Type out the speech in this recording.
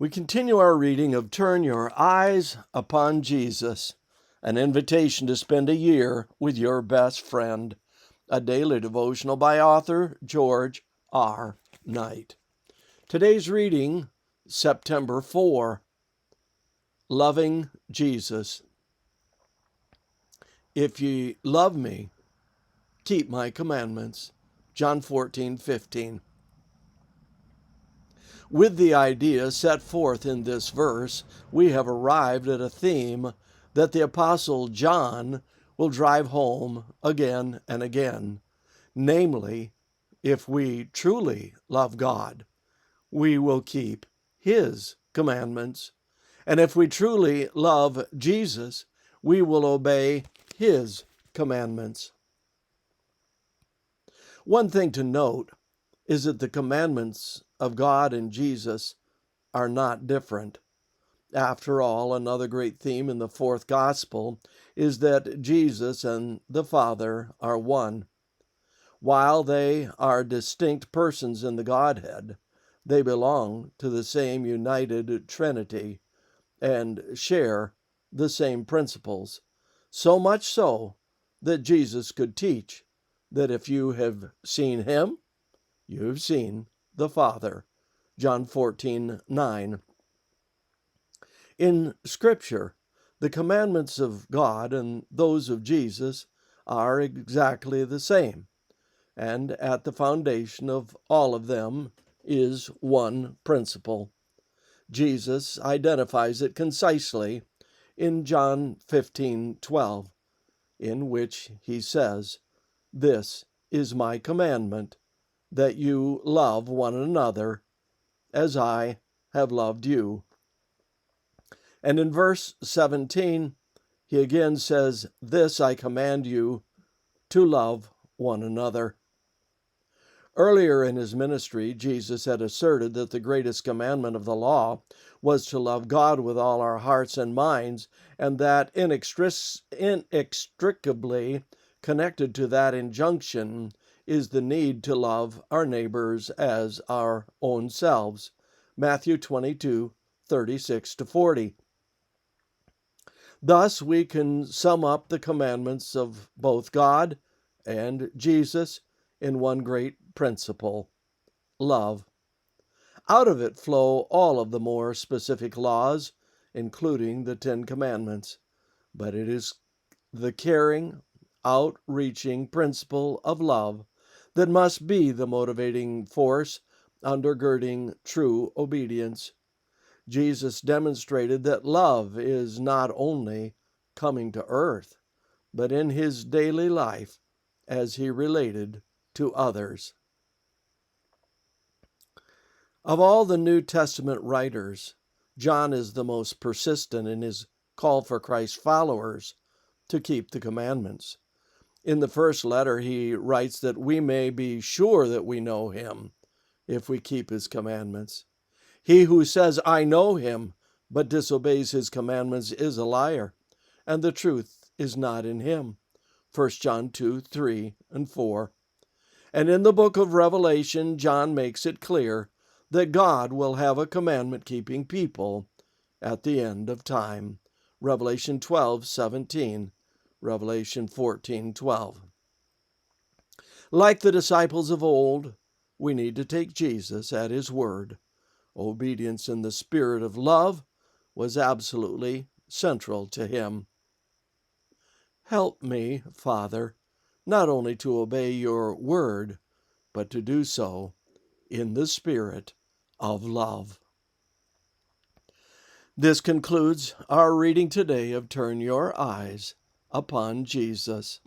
We continue our reading of Turn Your Eyes Upon Jesus, an invitation to spend a year with your best friend, a daily devotional by author George R. Knight. Today's reading, September 4, Loving Jesus. If ye love me, keep my commandments. John 14:15. With the idea set forth in this verse, we have arrived at a theme that the Apostle John will drive home again and again. Namely, if we truly love God, we will keep His commandments. And if we truly love Jesus, we will obey His commandments. One thing to note is that the commandments of God and Jesus are not different. After all, another great theme in the fourth gospel is that Jesus and the Father are one. While they are distinct persons in the Godhead, they belong to the same united Trinity and share the same principles, so much so that Jesus could teach that if you have seen Him, you have seen the Father. John 14:9. In Scripture, the commandments of God and those of Jesus are exactly the same, and at the foundation of all of them is one principle. Jesus identifies it concisely in John 15:12, in which he says, "This is my commandment, that you love one another as I have loved you." And in verse 17, he again says, "This I command you, to love one another." Earlier in his ministry, Jesus had asserted that the greatest commandment of the law was to love God with all our hearts and minds, and that inextricably connected to that injunction is the need to love our neighbors as our own selves. Matthew 22:36-40. Thus, we can sum up the commandments of both God and Jesus in one great principle: love. Out of it flow all of the more specific laws, including the Ten Commandments. But it is the caring, outreaching principle of love that must be the motivating force undergirding true obedience. Jesus demonstrated that love is not only coming to earth, but in his daily life as he related to others. Of all the New Testament writers, John is the most persistent in his call for Christ's followers to keep the commandments. In the first letter, he writes that we may be sure that we know him if we keep his commandments. He who says, "I know him," but disobeys his commandments is a liar, and the truth is not in him. 1 John 2:3-4. And in the book of Revelation, John makes it clear that God will have a commandment-keeping people at the end of time. Revelation 12:17, Revelation 14:12. Like the disciples of old, we need to take Jesus at his word. Obedience in the spirit of love was absolutely central to him. Help me, Father, not only to obey your word, but to do so in the spirit of love. This concludes our reading today of Turn Your Eyes Upon Jesus.